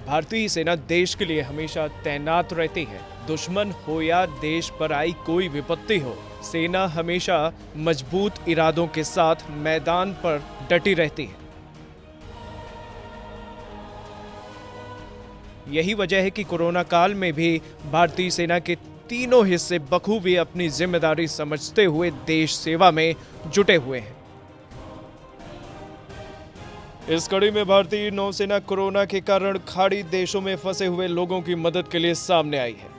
भारतीय सेना देश के लिए हमेशा तैनात रहती है। दुश्मन हो या देश पर आई कोई विपत्ति हो, सेना हमेशा मजबूत इरादों के साथ मैदान पर डटी रहती है। यही वजह है कि कोरोना काल में भी भारतीय सेना के तीनों हिस्से बखूबी अपनी जिम्मेदारी समझते हुए देश सेवा में जुटे हुए हैं। इस कड़ी में भारतीय नौसेना कोरोना के कारण खाड़ी देशों में फंसे हुए लोगों की मदद के लिए सामने आई है।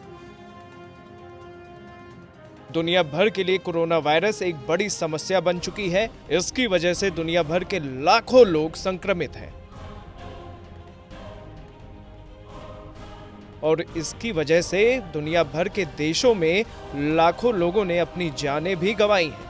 दुनिया भर के लिए कोरोना वायरस एक बड़ी समस्या बन चुकी है। इसकी वजह से दुनिया भर के लाखों लोग संक्रमित हैं और इसकी वजह से दुनिया भर के देशों में लाखों लोगों ने अपनी जानें भी गंवाई हैं,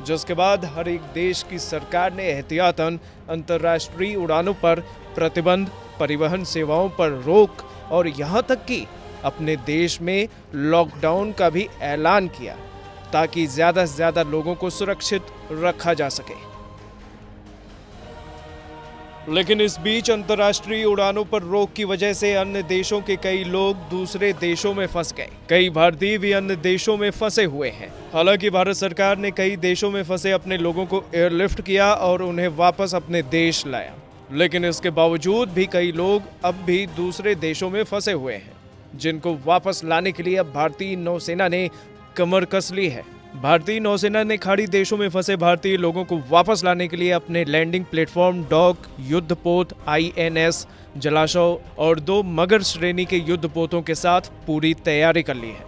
जिसके बाद हर एक देश की सरकार ने एहतियातन अंतर्राष्ट्रीय उड़ानों पर प्रतिबंध, परिवहन सेवाओं पर रोक और यहां तक कि अपने देश में लॉकडाउन का भी ऐलान किया ताकि ज्यादा से ज्यादा लोगों को सुरक्षित रखा जा सके। लेकिन इस बीच अंतर्राष्ट्रीय उड़ानों पर रोक की वजह से अन्य देशों के कई लोग दूसरे देशों में फंस गए। कई भारतीय भी अन्य देशों में फंसे हुए हैं। हालांकि भारत सरकार ने कई देशों में फंसे अपने लोगों को एयरलिफ्ट किया और उन्हें वापस अपने देश लाया, लेकिन इसके बावजूद भी कई लोग अब भी दूसरे देशों में फंसे हुए हैं, जिनको वापस लाने के लिए अब भारतीय नौसेना ने कमर कस ली है। भारतीय नौसेना ने खाड़ी देशों में फंसे भारतीय लोगों को वापस लाने के लिए अपने लैंडिंग प्लेटफॉर्म, डॉक, युद्धपोत, INS जलाशय और 2 मगर श्रेणी के युद्धपोतों के साथ पूरी तैयारी कर ली है।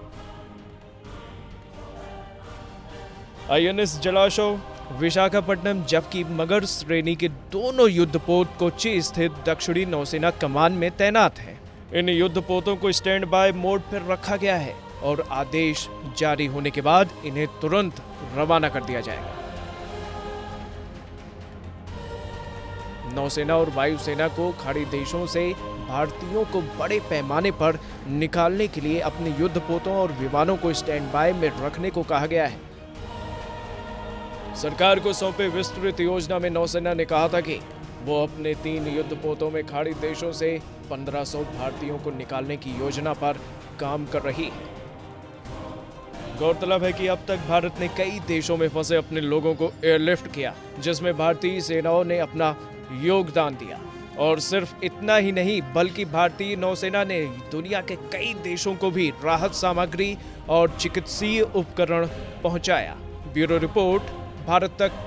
INS जलाशय विशाखापट्टनम, जबकि मगर श्रेणी के दोनों युद्धपोत कोच्चि स्थित दक्षिणी नौसेना कमान में तैनात हैं। इन युद्धपोतों को स्टैंड बाय मोड पर रखा गया है और आदेश जारी होने के बाद इन्हें तुरंत रवाना कर दिया जाएगा। नौसेना और वायुसेना को खाड़ी देशों से भारतीयों को बड़े पैमाने पर निकालने के लिए अपने युद्धपोतों और विमानों को स्टैंड बाय में रखने को कहा गया है। सरकार को सौंपे विस्तृत योजना में नौसेना ने कहा था कि वो अपने 3 युद्धपोतों में खाड़ी देशों से 1500 भारतीयों को निकालने की योजना पर काम कर रही है। गौरतलब है कि अब तक भारत ने कई देशों में फंसे अपने लोगों को एयरलिफ्ट किया, जिसमें भारतीय सेनाओं ने अपना योगदान दिया। और सिर्फ इतना ही नहीं, बल्कि भारतीय नौसेना ने दुनिया के कई देशों को भी राहत सामग्री और चिकित्सीय उपकरण पहुंचाया। ब्यूरो रिपोर्ट, भारत तक।